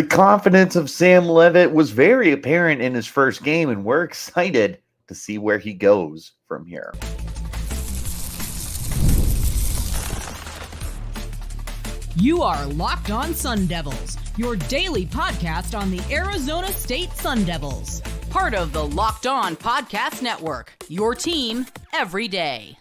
The confidence of Sam Leavitt was very apparent in his first game, and we're excited to see where he goes from here. You are Locked On Sun Devils, your daily podcast on the Arizona State Sun Devils. Part of the Locked On Podcast Network, your team every day.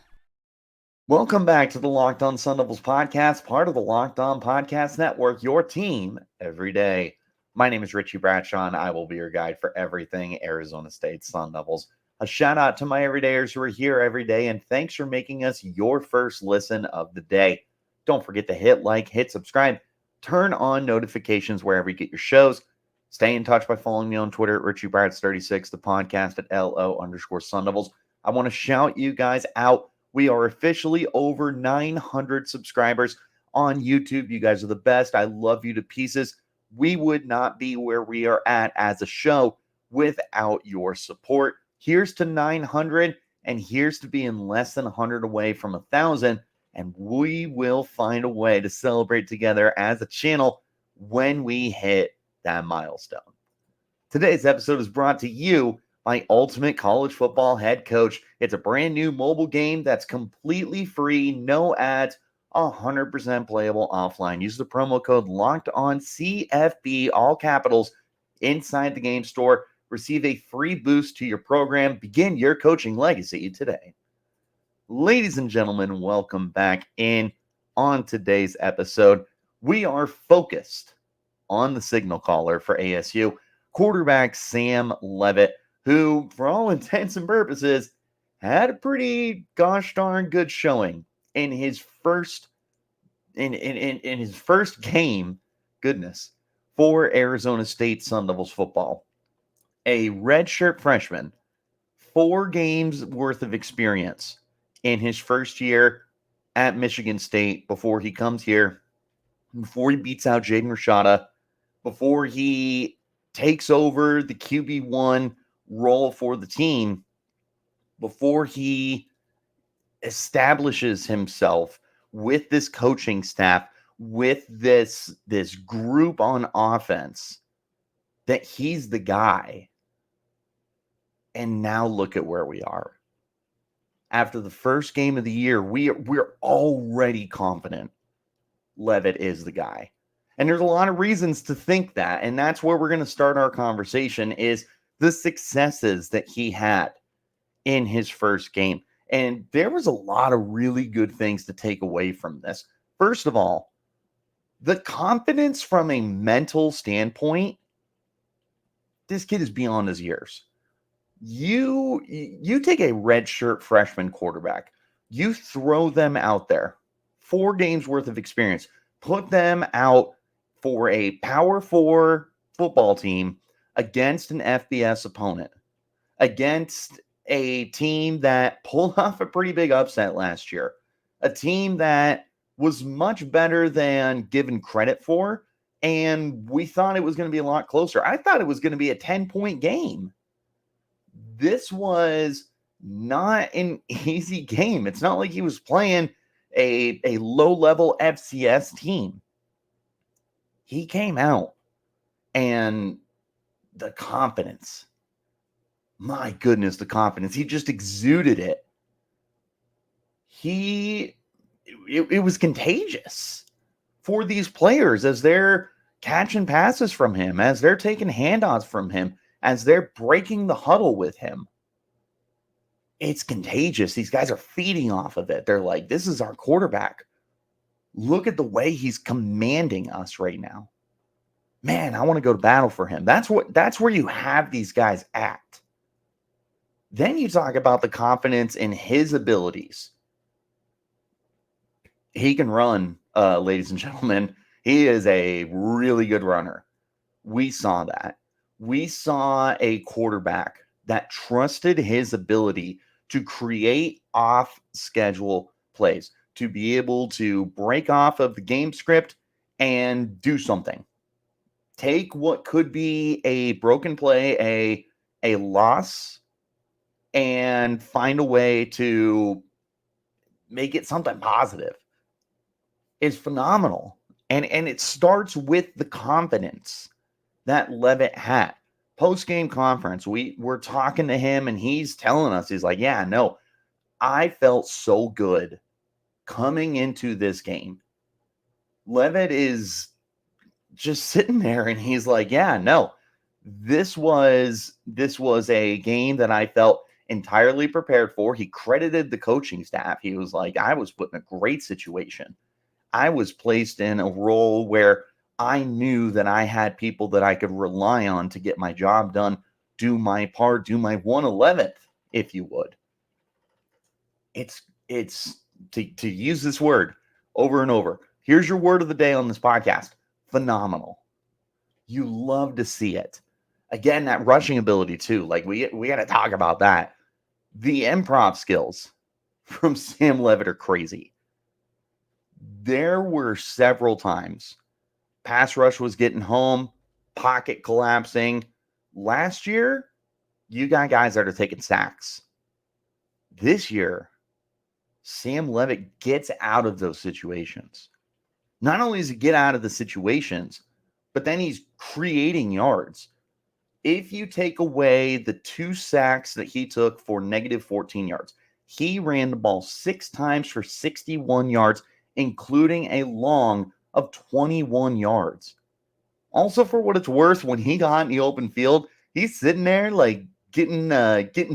Welcome back to the Locked On Sun Devils podcast, part of the Locked On Podcast Network, your team every day. My name is Richie Bradshaw, and I will be your guide for everything Arizona State Sun Devils. A shout out to my everydayers who are here every day, and thanks for making us your first listen of the day. Don't forget to hit like, hit subscribe, turn on notifications wherever you get your shows. Stay in touch by following me on Twitter at RichieBrads36, the podcast at LO_Sun Devils. I want to shout you guys out. We are officially over 900 subscribers on YouTube. You guys are the best. I love you to pieces. We would not be where we are at as a show without your support. Here's to 900, and here's to being less than 100 away from 1,000. And we will find a way to celebrate together as a channel when we hit that milestone. Today's episode is brought to you by Ultimate College Football Head Coach. It's a brand new mobile game that's completely free, no ads, 100% playable offline. Use the promo code LOCKEDONCFB, all capitals, inside the game store. Receive a free boost to your program. Begin your coaching legacy today. Ladies and gentlemen, welcome back in. On today's episode, we are focused on the signal caller for ASU, quarterback Sam Leavitt, who, for all intents and purposes, had a pretty gosh darn good showing in his first game, for Arizona State Sun Devils football. A redshirt freshman, 4 games worth of experience in his first year at Michigan State before he comes here, before he beats out Jaden Rashada, before he takes over the QB1 role for the team, before he establishes himself with this coaching staff, with this group on offense, that he's the guy. And now look at where we are. After the first game of the year, we're already confident Leavitt is the guy. And there's a lot of reasons to think that. And that's where we're going to start our conversation, is the successes that he had in his first game. And there was a lot of really good things to take away from this. First of all, the confidence from a mental standpoint, this kid is beyond his years. You take a redshirt freshman quarterback, you throw them out there, 4 games worth of experience, put them out for a Power 4 football team against an FBS opponent, against a team that pulled off a pretty big upset last year, a team that was much better than given credit for, and we thought it was going to be a lot closer. I thought it was going to be a 10-point game. This was not an easy game. It's not like he was playing a low-level FCS team. He came out, and the confidence, my goodness, the confidence, he just exuded it. It was contagious for these players as they're catching passes from him, as they're taking handoffs from him, as they're breaking the huddle with him. It's contagious. These guys are feeding off of it. They're like, this is our quarterback. Look at the way he's commanding us right now. Man, I want to go to battle for him. That's where you have these guys at. Then you talk about the confidence in his abilities. He can run, ladies and gentlemen. He is a really good runner. We saw that. We saw a quarterback that trusted his ability to create off-schedule plays, to be able to break off of the game script and do something. Take what could be a broken play, a loss, and find a way to make it something positive. It's phenomenal. And it starts with the confidence that Leavitt had. Post-game conference, we're talking to him, and he's telling us, he's like, yeah, no, I felt so good coming into this game. Leavitt is just sitting there, and he's like, yeah, no, this was a game that I felt entirely prepared for. He credited the coaching staff. He was like, I was put in a great situation. I was placed in a role where I knew that I had people that I could rely on to get my job done, do my part, do my 111th, if you would. It's to use this word over and over. Here's your word of the day on this podcast. Phenomenal. You love to see it. Again, that rushing ability too. Like we got to talk about that. The improv skills from Sam Leavitt are crazy. There were several times pass rush was getting home, pocket collapsing. Last year, you got guys that are taking sacks. This year, Sam Leavitt gets out of those situations. Not only does he get out of the situations, but then he's creating yards. If you take away the 2 sacks that he took for negative 14 yards, he ran the ball 6 times for 61 yards, including a long of 21 yards. Also, for what it's worth, when he got in the open field, he's sitting there like getting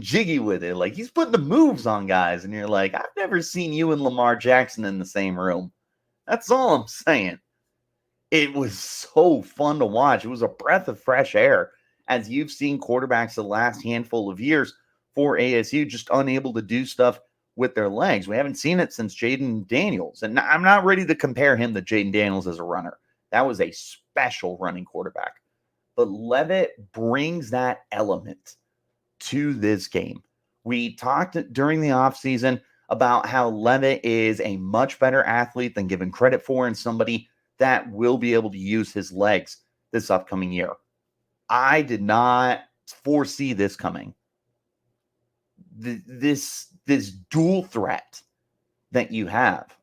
jiggy with it. Like he's putting the moves on guys, and you're like, I've never seen you and Lamar Jackson in the same room. That's all I'm saying. It was so fun to watch. It was a breath of fresh air, as you've seen quarterbacks the last handful of years for ASU just unable to do stuff with their legs. We haven't seen it since Jaden Daniels. And I'm not ready to compare him to Jaden Daniels as a runner. That was a special running quarterback. But Leavitt brings that element to this game. We talked during the offseason about how Leavitt is a much better athlete than given credit for, and somebody that will be able to use his legs this upcoming year. I did not foresee this coming. This dual threat that you have.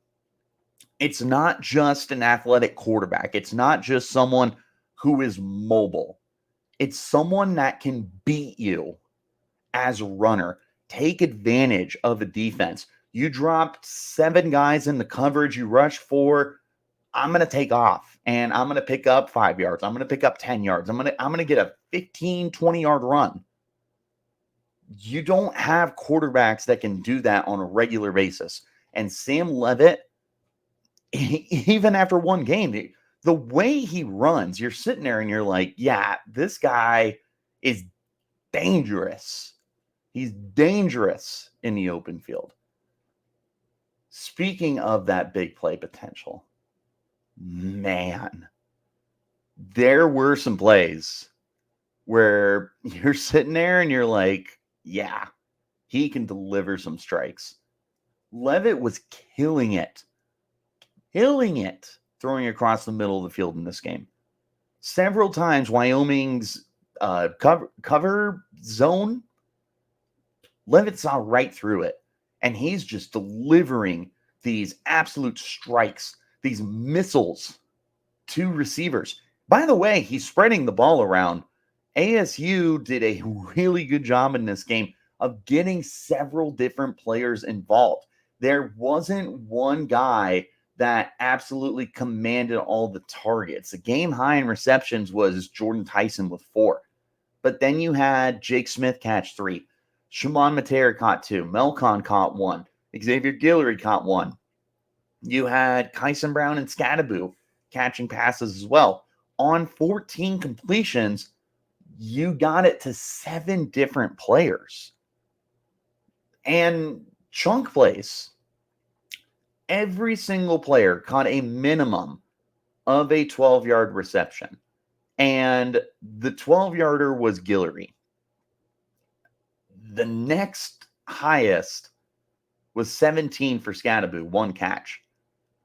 It's not just an athletic quarterback. It's not just someone who is mobile. It's someone that can beat you as a runner, take advantage of a defense. You dropped 7 guys in the coverage, you rush 4. I'm going to take off and I'm going to pick up 5 yards. I'm going to pick up 10 yards. I'm going to get a 15, 20-yard run. You don't have quarterbacks that can do that on a regular basis. And Sam Leavitt, even after one game, the way he runs, you're sitting there and you're like, yeah, this guy is dangerous. He's dangerous in the open field. Speaking of that big play potential, man, there were some plays where you're sitting there and you're like, yeah, he can deliver some strikes. Leavitt was killing it, throwing across the middle of the field in this game. Several times, Wyoming's cover zone, Leavitt saw right through it, and he's just delivering these absolute strikes, these missiles to receivers. By the way, he's spreading the ball around. ASU did a really good job in this game of getting several different players involved. There wasn't one guy that absolutely commanded all the targets. The game high in receptions was Jordan Tyson with 4. But then you had Jake Smith catch 3. Shimon Mateer caught 2. Melcon caught 1. Xavier Guillory caught 1. You had Kyson Brown and Scadaboo catching passes as well. On 14 completions, you got it to 7 different players. And chunk plays. Every single player caught a minimum of a 12-yard reception. And the 12-yarder was Guillory. The next highest was 17 for Scadaboo, 1 catch.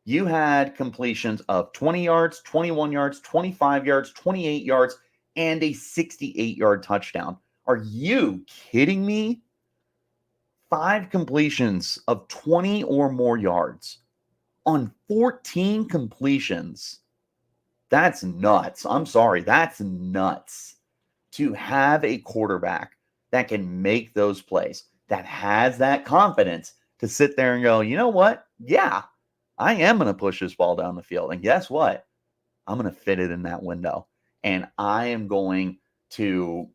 You had completions of 20 yards, 21 yards, 25 yards, 28 yards, and a 68-yard touchdown. Are you kidding me? 5 completions of 20 or more yards on 14 completions. That's nuts. I'm sorry. That's nuts to have a quarterback that can make those plays, that has that confidence to sit there and go, you know what? Yeah, I am going to push this ball down the field. And guess what? I'm going to fit it in that window. And I am going to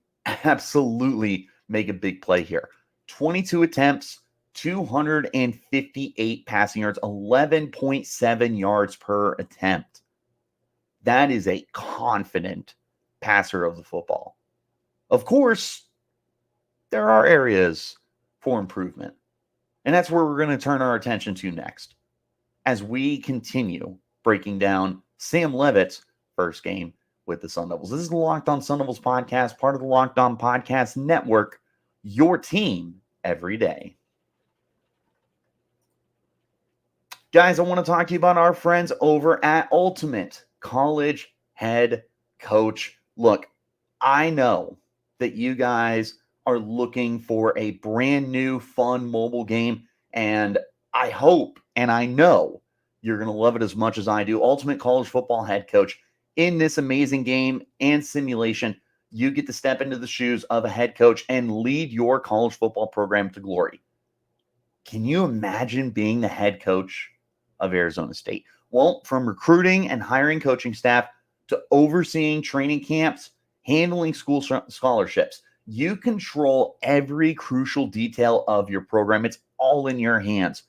absolutely make a big play here. 22 attempts, 258 passing yards, 11.7 yards per attempt. That is a confident passer of the football. Of course, there are areas for improvement. And that's where we're going to turn our attention to next as we continue breaking down Sam Leavitt's first game with the Sun Devils. This is the Locked On Sun Devils podcast, part of the Locked On Podcast Network, your team every day. Guys, I want to talk to you about our friends over at Ultimate College Head Coach. Look, I know that you guys are looking for a brand new, fun mobile game, and I hope and I know you're going to love it as much as I do. Ultimate College Football Head Coach. In this amazing game and simulation, you get to step into the shoes of a head coach and lead your college football program to glory. Can you imagine being the head coach of Arizona State? Well, from recruiting and hiring coaching staff to overseeing training camps, handling school scholarships, you control every crucial detail of your program. It's all in your hands.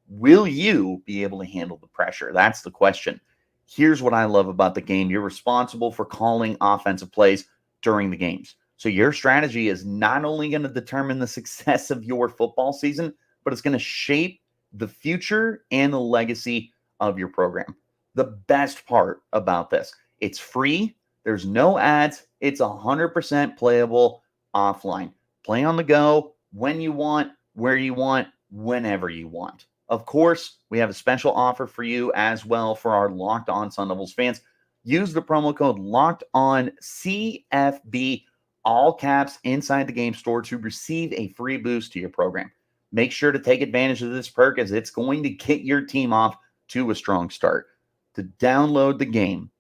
Will you be able to handle the pressure? That's the question. Here's what I love about the game. You're responsible for calling offensive plays during the games. So your strategy is not only going to determine the success of your football season, but it's going to shape the future and the legacy of your program. The best part about this, it's free. There's no ads. It's 100% playable offline. Play on the go, when you want, where you want, whenever you want. Of course, we have a special offer for you as well for our Locked On Sun Devils fans. Use the promo code Locked On CFB, all caps, inside the game store to receive a free boost to your program. Make sure to take advantage of this perk as it's going to get your team off to a strong start. To download the game,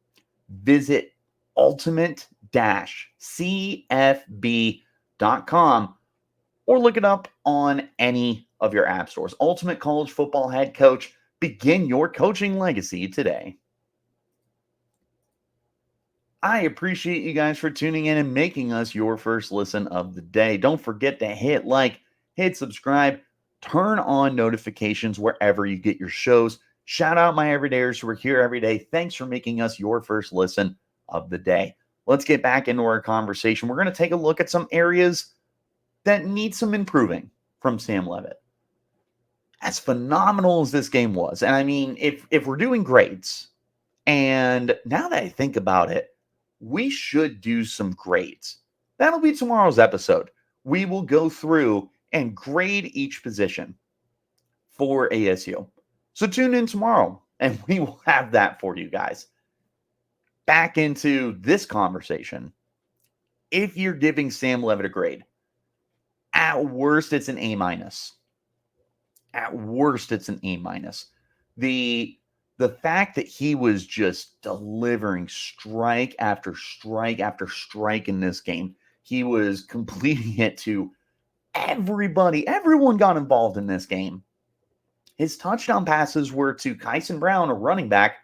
visit ultimate-cfb.com or look it up on any of your app stores. Ultimate College Football Head Coach. Begin your coaching legacy today. I appreciate you guys for tuning in and making us your first listen of the day. Don't forget to hit like, hit subscribe, turn on notifications wherever you get your shows. Shout out my everydayers who are here every day. Thanks for making us your first listen of the day. Let's get back into our conversation. We're going to take a look at some areas that need some improving from Sam Leavitt. As phenomenal as this game was, and I mean, if we're doing grades, and now that I think about it, we should do some grades. That'll be tomorrow's episode. We will go through and grade each position for ASU. So tune in tomorrow, and we will have that for you guys. Back into this conversation. If you're giving Sam Leavitt a grade, at worst, it's an A-. At worst, it's an A-. The fact that he was just delivering strike after strike after strike in this game, he was completing it to everybody. Everyone got involved in this game. His touchdown passes were to Kyson Brown, a running back,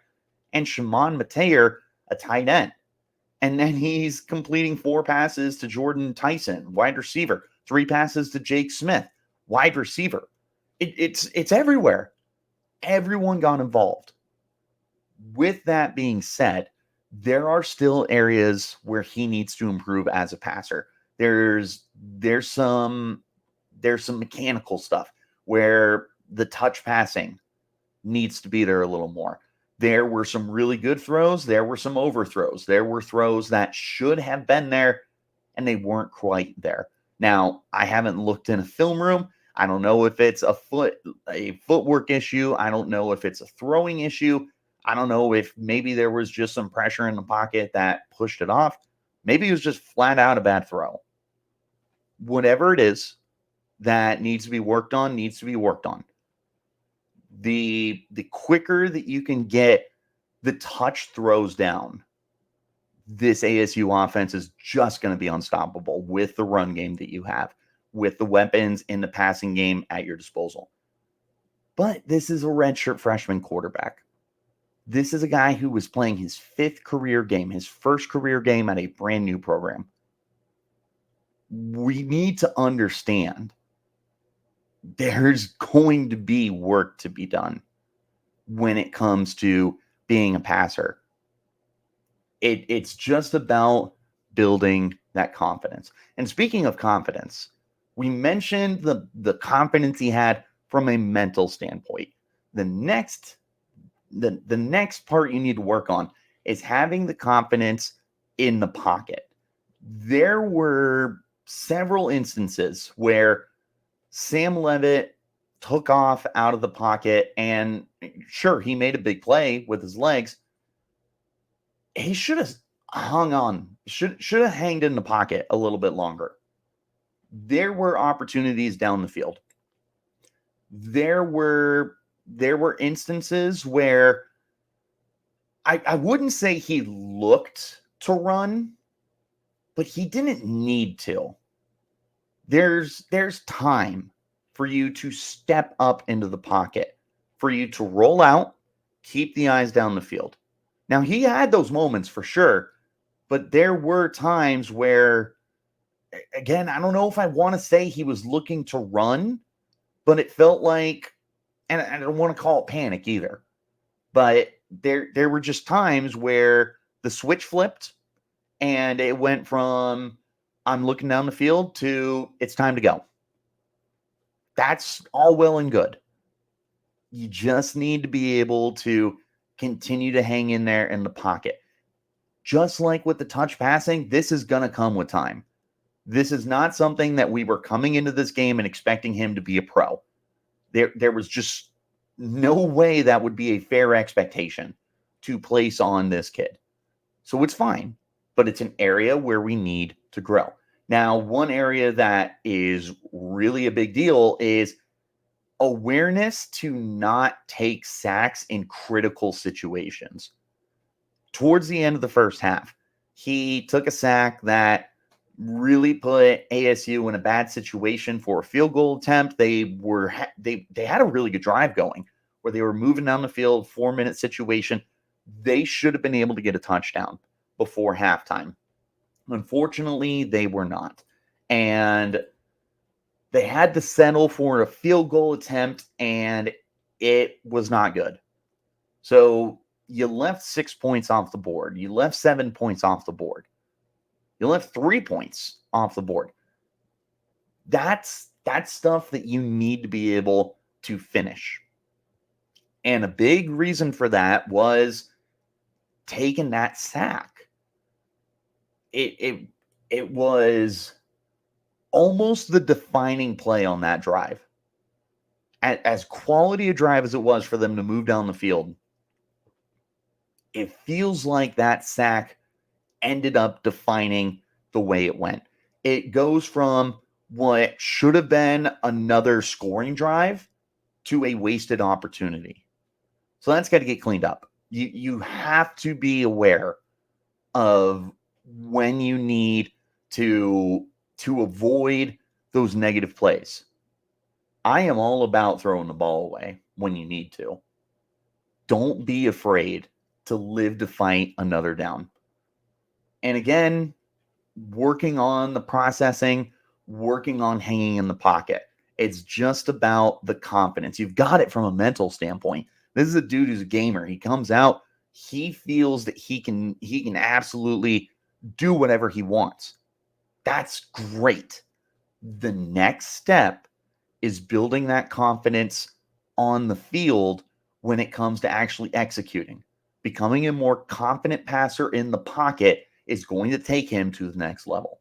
and Shimon Mateer, a tight end. And then he's completing 4 passes to Jordan Tyson, wide receiver, 3 passes to Jake Smith, wide receiver. It's everywhere. Everyone got involved. With that being said, there are still areas where he needs to improve as a passer. There's some mechanical stuff where the touch passing needs to be there a little more. There were some really good throws. There were some overthrows. There were throws that should have been there, and they weren't quite there. Now, I haven't looked in a film room. I don't know if it's a footwork issue. I don't know if it's a throwing issue. I don't know if maybe there was just some pressure in the pocket that pushed it off. Maybe it was just flat out a bad throw. Whatever it is that needs to be worked on, needs to be worked on. The quicker that you can get the touch throws down, this ASU offense is just going to be unstoppable with the run game that you have, with the weapons in the passing game at your disposal. But this is a redshirt freshman quarterback. This is a guy who was playing his 5th career game, his first career game at a brand new program. We need to understand there's going to be work to be done when it comes to being a passer. It's just about building that confidence. And speaking of confidence, we mentioned the confidence he had from a mental standpoint. The next part you need to work on is having the confidence in the pocket. There were several instances where Sam Leavitt took off out of the pocket, and sure, he made a big play with his legs. He should have hung on, should have hanged in the pocket a little bit longer. There were opportunities down the field. There were instances where I wouldn't say he looked to run, but he didn't need to. There's time for you to step up into the pocket, for you to roll out, keep the eyes down the field. Now, he had those moments for sure, but there were times where, again, I don't know if I want to say he was looking to run, but it felt like, and I don't want to call it panic either, but there were just times where the switch flipped and it went from I'm looking down the field to it's time to go. That's all well and good. You just need to be able to continue to hang in there in the pocket. Just like with the touch passing, this is going to come with time. This is not something that we were coming into this game and expecting him to be a pro. There was just no way that would be a fair expectation to place on this kid. So it's fine, but it's an area where we need to grow. Now, one area that is really a big deal is awareness to not take sacks in critical situations. Towards the end of the first half, he took a sack that really put ASU in a bad situation for a field goal attempt. They had a really good drive going where they were moving down the field, 4-minute situation. They should have been able to get a touchdown before halftime. Unfortunately, they were not. And they had to settle for a field goal attempt, and it was not good. So you left 6 points off the board. You left 7 points off the board. You left 3 points off the board. That's stuff that you need to be able to finish. And a big reason for that was taking that sack. It was almost the defining play on that drive. As quality a drive as it was for them to move down the field, it feels like that sack ended up defining the way it went. It goes from what should have been another scoring drive to a wasted opportunity. So that's got to get cleaned up. You have to be aware of when you need to avoid those negative plays. I am all about throwing the ball away when you need to. Don't be afraid to live to fight another down. And again, working on the processing, working on hanging in the pocket. It's just about the confidence. You've got it from a mental standpoint. This is a dude who's a gamer. He comes out, he feels that he can absolutely do whatever he wants. That's great. The next step is building that confidence on the field when it comes to actually executing. Becoming a more confident passer in the pocket is going to take him to the next level.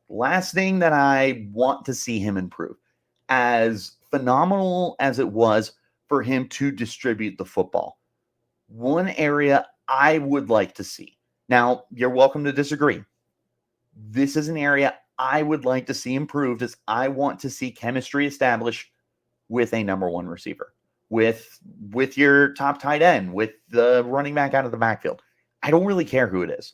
Last thing that I want to see him improve, as phenomenal as it was for him to distribute the football, one area I would like to see. Now, you're welcome to disagree. This is an area I would like to see improved, as I want to see chemistry established with a number one receiver, with your top tight end, with the running back out of the backfield. I don't really care who it is.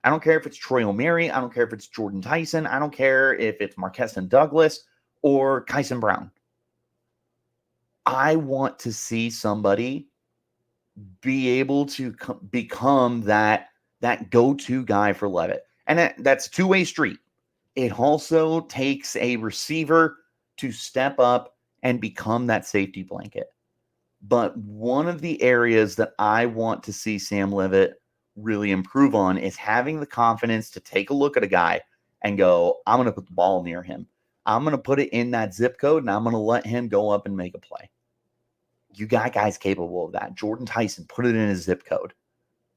I don't care if it's Troy O'Mary. I don't care if it's Jordan Tyson. I don't care if it's Marquestin Douglas or Kyson Brown. I want to see somebody be able to become that go-to guy for Leavitt. And that's a two-way street. It also takes a receiver to step up and become that safety blanket. But one of the areas that I want to see Sam Leavitt really improve on is having the confidence to take a look at a guy and go, I'm going to put the ball near him. I'm going to put it in that zip code, and I'm going to let him go up and make a play. You got guys capable of that. Jordan Tyson put it in his zip code.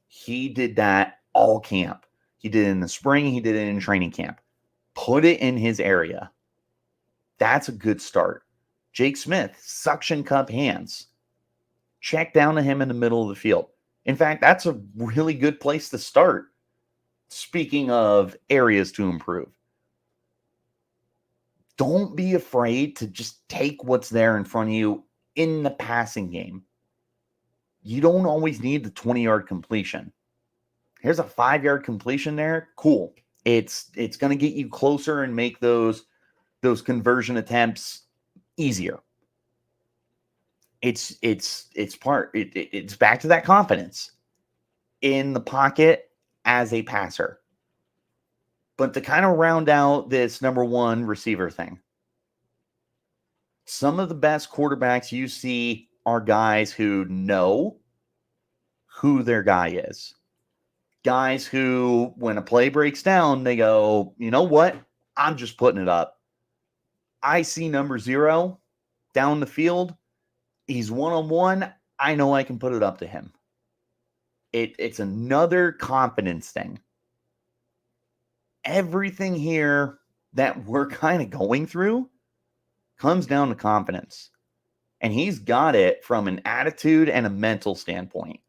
He did that all camp. He did it in the spring. He did it in training camp. Put it in his area. That's a good start. Jake Smith, suction cup hands. Check down to him in the middle of the field. In fact, that's a really good place to start. Speaking of areas to improve, don't be afraid to just take what's there in front of you in the passing game. You don't always need the 20-yard completion. Here's a 5-yard completion there. Cool. It's going to get you closer and make those conversion attempts easier. It's back to that confidence in the pocket as a passer. But to kind of round out this number one receiver thing, some of the best quarterbacks you see are guys who know who their guy is. Guys who, when a play breaks down, they go, you know what? I'm just putting it up. I see number 0 down the field. He's one-on-one. I know I can put it up to him. It's another confidence thing. Everything here that we're kind of going through comes down to confidence. And he's got it from an attitude and a mental standpoint.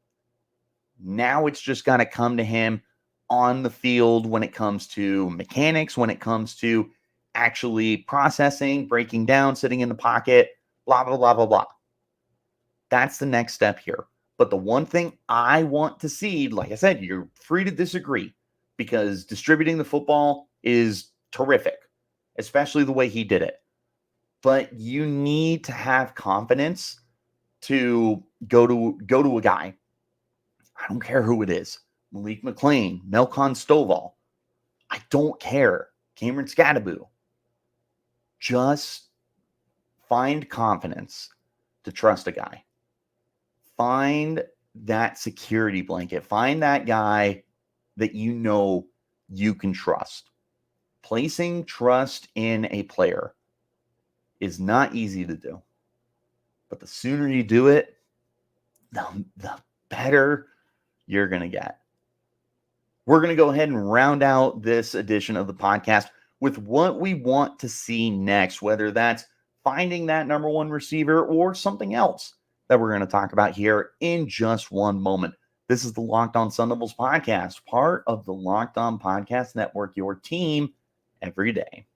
Now it's just got to come to him on the field when it comes to mechanics, when it comes to actually processing, breaking down, sitting in the pocket, blah, blah, blah, blah, blah. That's the next step here. But the one thing I want to see, like I said, you're free to disagree because distributing the football is terrific, especially the way he did it. But you need to have confidence to go to a guy. I don't care who it is. Malik McLean, Melcon Stovall. I don't care. Cameron Scadaboo. Just find confidence to trust a guy. Find that security blanket. Find that guy that you know you can trust. Placing trust in a player is not easy to do. But the sooner you do it, the better you're going to get. We're going to go ahead and round out this edition of the podcast with what we want to see next, whether that's finding that number one receiver or something else that we're going to talk about here in just one moment. This is the Locked On Sun Devils podcast, part of the Locked On Podcast Network, your team every day.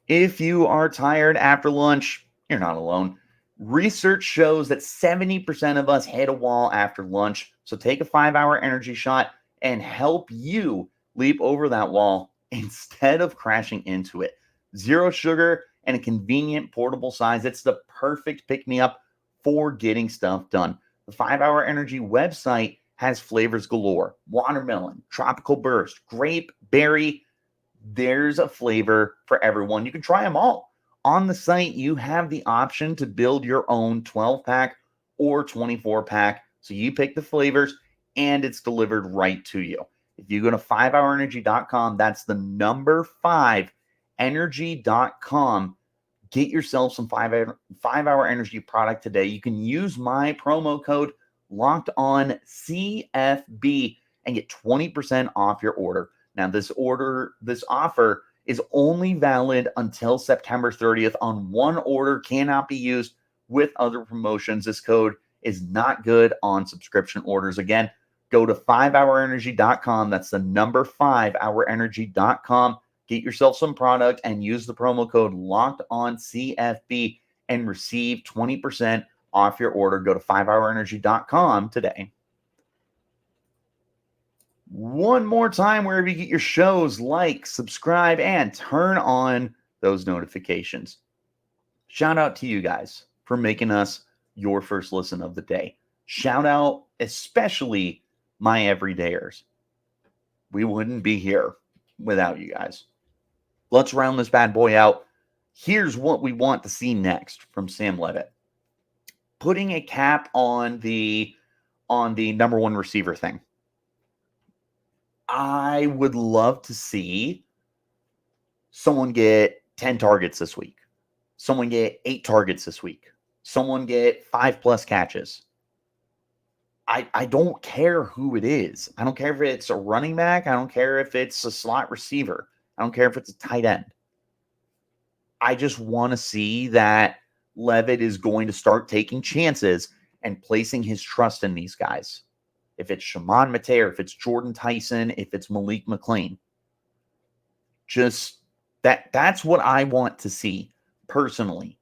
If you are tired after lunch, you're not alone. Research shows that 70% of us hit a wall after lunch. So take a 5-hour energy shot and help you leap over that wall instead of crashing into it. 0 sugar and a convenient portable size. It's the perfect pick-me-up for getting stuff done. The 5-hour energy website has flavors galore. Watermelon, tropical burst, grape, berry. There's a flavor for everyone. You can try them all. On the site, you have the option to build your own 12-pack or 24-pack. So you pick the flavors, and it's delivered right to you. If you go to 5hourenergy.com, that's the number 5energy.com. Get yourself some 5-hour energy product today. You can use my promo code LOCKEDONCFB and get 20% off your order. Now, this offer is only valid until September 30th on one order, cannot be used with other promotions. This code is not good on subscription orders. Again, go to 5hourenergy.com. That's the number 5hourenergy.com. Get yourself some product and use the promo code LOCKEDONCFB and receive 20% off your order. Go to 5hourenergy.com today. One more time, wherever you get your shows, like, subscribe, and turn on those notifications. Shout out to you guys for making us your first listen of the day. Shout out especially my everydayers. We wouldn't be here without you guys. Let's round this bad boy out. Here's what we want to see next from Sam Leavitt. Putting a cap on the number one receiver thing. I would love to see someone get 10 targets this week. Someone get 8 targets this week. Someone get 5+ catches. I don't care who it is. I don't care if it's a running back. I don't care if it's a slot receiver. I don't care if it's a tight end. I just want to see that Leavitt is going to start taking chances and placing his trust in these guys. If it's Shimon Mate, if it's Jordan Tyson, if it's Malik McLean. Just that's what I want to see personally.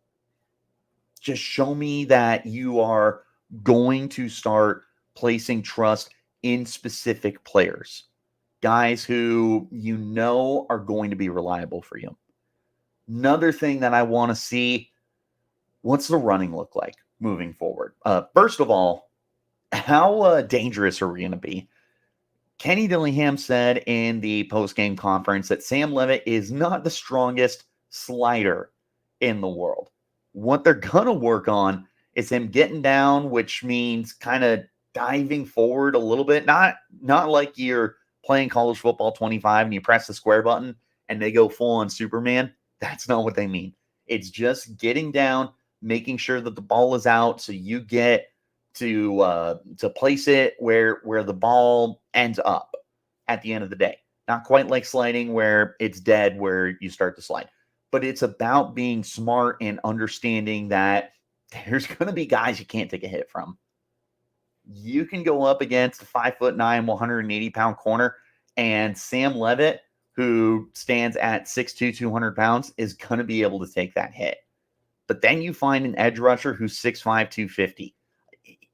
Just show me that you are going to start placing trust in specific players. Guys who you know are going to be reliable for you. Another thing that I want to see, what's the running look like moving forward? First of all, how dangerous are we going to be? Kenny Dillingham said in the post-game conference that Sam Leavitt is not the strongest slider in the world. What they're going to work on is him getting down, which means kind of diving forward a little bit. Not like you're playing college football 25 and you press the square button and they go full on Superman. That's not what they mean. It's just getting down, making sure that the ball is out so you get to place it where the ball ends up at the end of the day. Not quite like sliding where it's dead where you start to slide. But it's about being smart and understanding that there's going to be guys you can't take a hit from. You can go up against a 5'9", 180-pound corner, and Sam Leavitt, who stands at 6'2", 200 pounds, is going to be able to take that hit. But then you find an edge rusher who's 6'5", 250.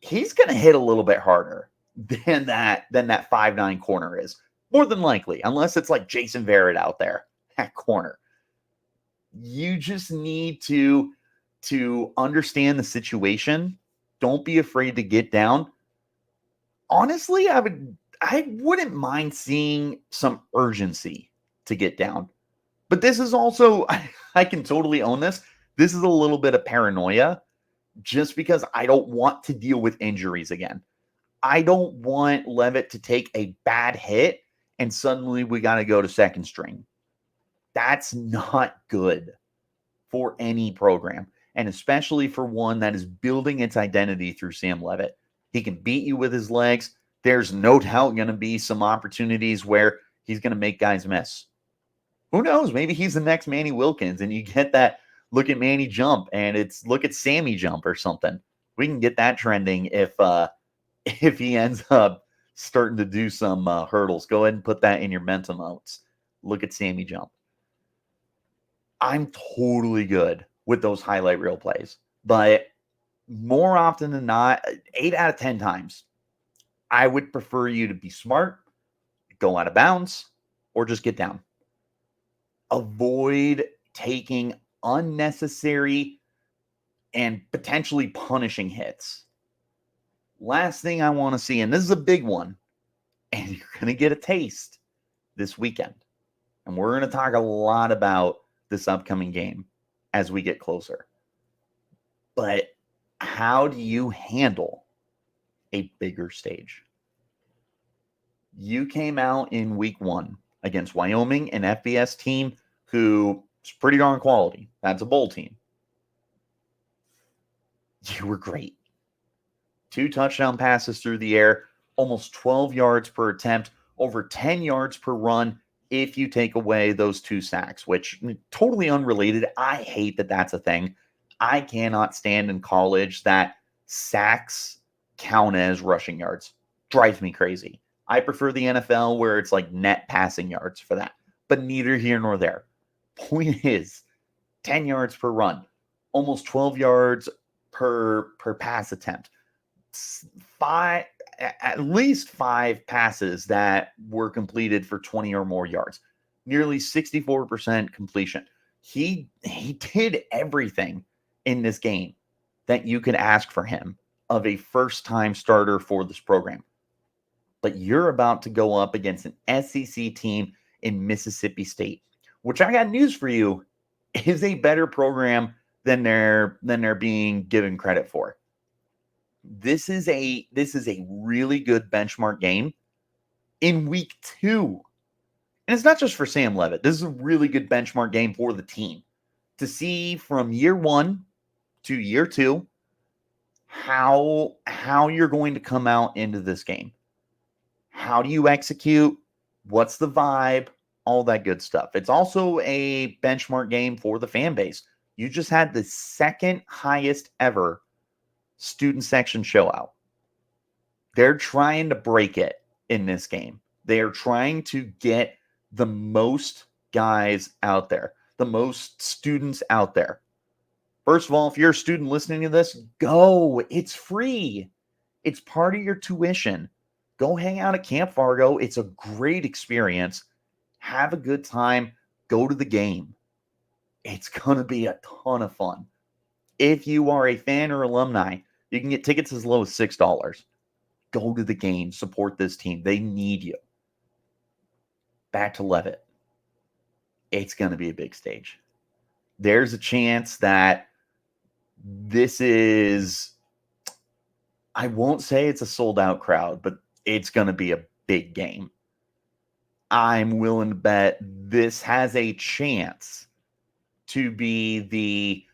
He's going to hit a little bit harder than that 5'9" corner is. More than likely, unless it's like Jason Verrett out there at corner. You just need to understand the situation. Don't be afraid to get down. Honestly, I wouldn't mind seeing some urgency to get down. But this is also, I can totally own this. This is a little bit of paranoia just because I don't want to deal with injuries again. I don't want Leavitt to take a bad hit and suddenly we got to go to second string. That's not good for any program, and especially for one that is building its identity through Sam Leavitt. He can beat you with his legs. There's no doubt going to be some opportunities where he's going to make guys miss. Who knows? Maybe he's the next Manny Wilkins, and you get that look at Manny jump, and it's look at Sammy jump or something. We can get that trending if he ends up starting to do some hurdles. Go ahead and put that in your mental notes. Look at Sammy jump. I'm totally good with those highlight reel plays, but more often than not, 8 out of 10 times, I would prefer you to be smart, go out of bounds, or just get down. Avoid taking unnecessary and potentially punishing hits. Last thing I want to see, and this is a big one, and you're going to get a taste this weekend. And we're going to talk a lot about this upcoming game as we get closer. But how do you handle a bigger stage? You came out in week 1 against Wyoming, an FBS team who is pretty darn quality. That's a bowl team. You were great. 2 touchdown passes through the air, almost 12 yards per attempt, over 10 yards per run if you take away those 2 sacks, which totally unrelated. I hate that that's a thing. I cannot stand in college that sacks count as rushing yards. Drives me crazy. I prefer the NFL where it's like net passing yards for that, but neither here nor there. Point is, 10 yards per run, almost 12 yards per pass attempt. at least 5 passes that were completed for 20 or more yards, nearly 64% completion. He did everything in this game that you could ask for him of a first-time starter for this program. But you're about to go up against an SEC team in Mississippi State, which I got news for you, is a better program than they're being given credit for. This is a really good benchmark game in week 2. And it's not just for Sam Leavitt. This is a really good benchmark game for the team to see from year 1 to year 2 how you're going to come out into this game. How do you execute? What's the vibe? All that good stuff. It's also a benchmark game for the fan base. You just had the second highest ever student section show out. They're trying to break it in this game. They are trying to get the most guys out there, the most students out there. First of all, if you're a student listening to this, go. It's free. It's part of your tuition. Go hang out at Camp Fargo. It's a great experience. Have a good time. Go to the game. It's going to be a ton of fun. If you are a fan or alumni, you can get tickets as low as $6. Go to the game. Support this team. They need you. Back to Leavitt. It's going to be a big stage. There's a chance that this is, I won't say it's a sold-out crowd, but it's going to be a big game. I'm willing to bet this has a chance to be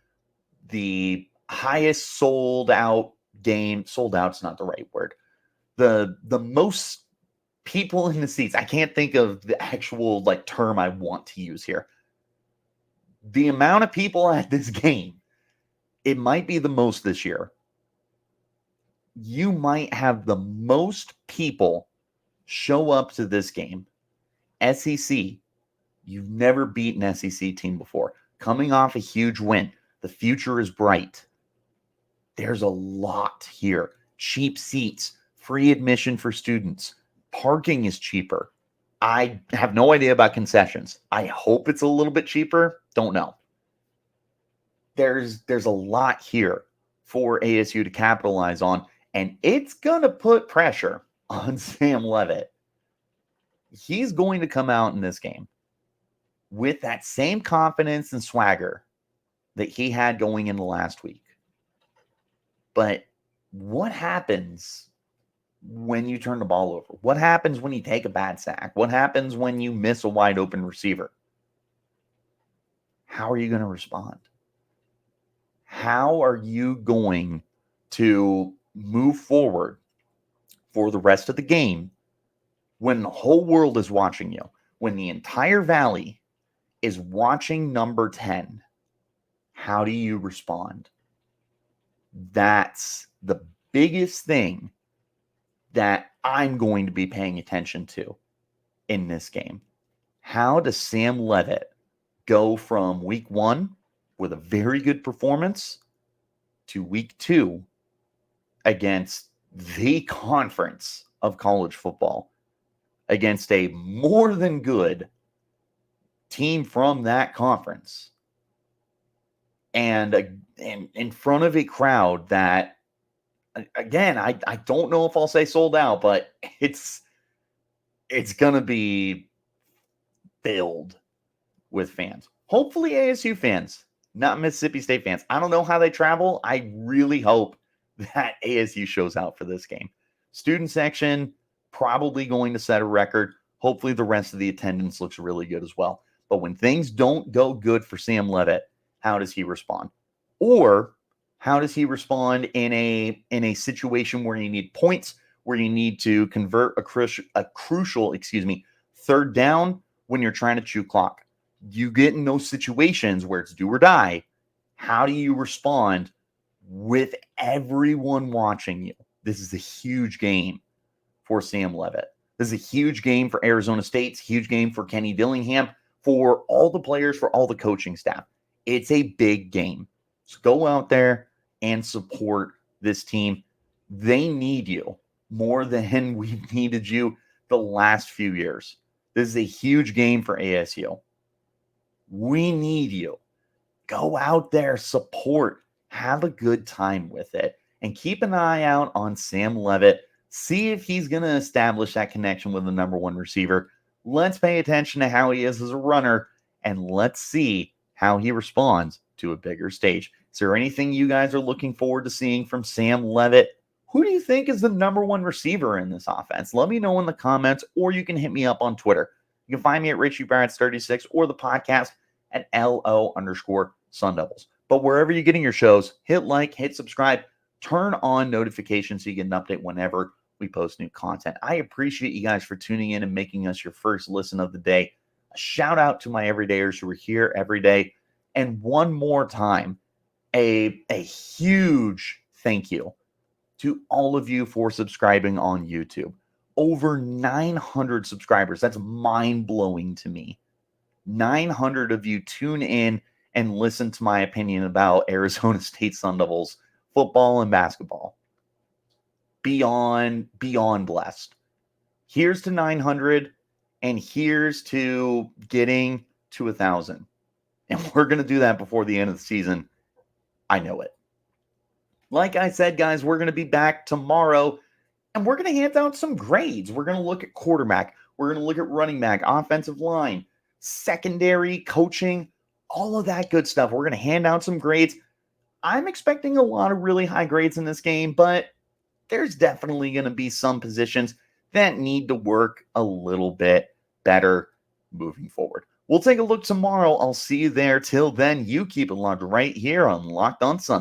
the highest sold out game. Sold out's not the right word. The most people in the seats. I can't think of the actual term I want to use here. The amount of people at this game, it might be the most this year. You might have the most people show up to this game. SEC, you've never beaten an SEC team before. Coming off a huge win. The future is bright. There's a lot here. Cheap seats, free admission for students. Parking is cheaper. I have no idea about concessions. I hope it's a little bit cheaper. Don't know. There's a lot here for ASU to capitalize on, and it's going to put pressure on Sam Leavitt. He's going to come out in this game with that same confidence and swagger that he had going into last week. But what happens when you turn the ball over? What happens when you take a bad sack? What happens when you miss a wide open receiver? How are you going to respond? How are you going to move forward for the rest of the game when the whole world is watching you? When the entire valley is watching number 10, how do you respond? That's the biggest thing that I'm going to be paying attention to in this game. How does Sam Leavitt go from week 1 with a very good performance to week 2 against the conference of college football, against a more than good team from that conference, and in front of a crowd that, again, I don't know if I'll say sold out, but it's going to be filled with fans. Hopefully ASU fans, not Mississippi State fans. I don't know how they travel. I really hope that ASU shows out for this game. Student section, probably going to set a record. Hopefully the rest of the attendance looks really good as well. But when things don't go good for Sam Leavitt, how does he respond? Or how does he respond in a situation where you need points, where you need to convert a crucial, third down when you're trying to chew clock? You get in those situations where it's do or die. How do you respond with everyone watching you? This is a huge game for Sam Leavitt. This is a huge game for Arizona State. It's a huge game for Kenny Dillingham, for all the players, for all the coaching staff. It's a big game. So go out there and support this team. They need you. more than we've needed you the last few years. This is a huge game for ASU. We need you. Go out there, support, have a good time with it, and keep an eye out on Sam Leavitt. See if he's going to establish that connection with the number one receiver. Let's pay attention to how he is as a runner, and let's see how he responds to a bigger stage. Is there anything you guys are looking forward to seeing from Sam Leavitt? Who do you think is the number one receiver in this offense? Let me know in the comments, or you can hit me up on Twitter. You can find me at Richie Bradshaw 36 or the podcast at LO_Sun Devils. But wherever you're getting your shows, hit like, hit subscribe, turn on notifications so you get an update whenever we post new content. I appreciate you guys for tuning in and making us your first listen of the day. A shout out to my everydayers who are here every day. And one more time, a huge thank you to all of you for subscribing on YouTube. Over 900 subscribers. That's mind-blowing to me. 900 of you tune in and listen to my opinion about Arizona State Sun Devils football and basketball. Beyond blessed. Here's to 900, and here's to getting to 1,000. And we're going to do that before the end of the season. I know it. Like I said, guys, we're going to be back tomorrow, and we're going to hand out some grades. We're going to look at quarterback. We're going to look at running back, offensive line, secondary, coaching, all of that good stuff. We're going to hand out some grades. I'm expecting a lot of really high grades in this game, but there's definitely going to be some positions that need to work a little bit better moving forward. We'll take a look tomorrow. I'll see you there. Till then, you keep it locked right here on Locked On Sun.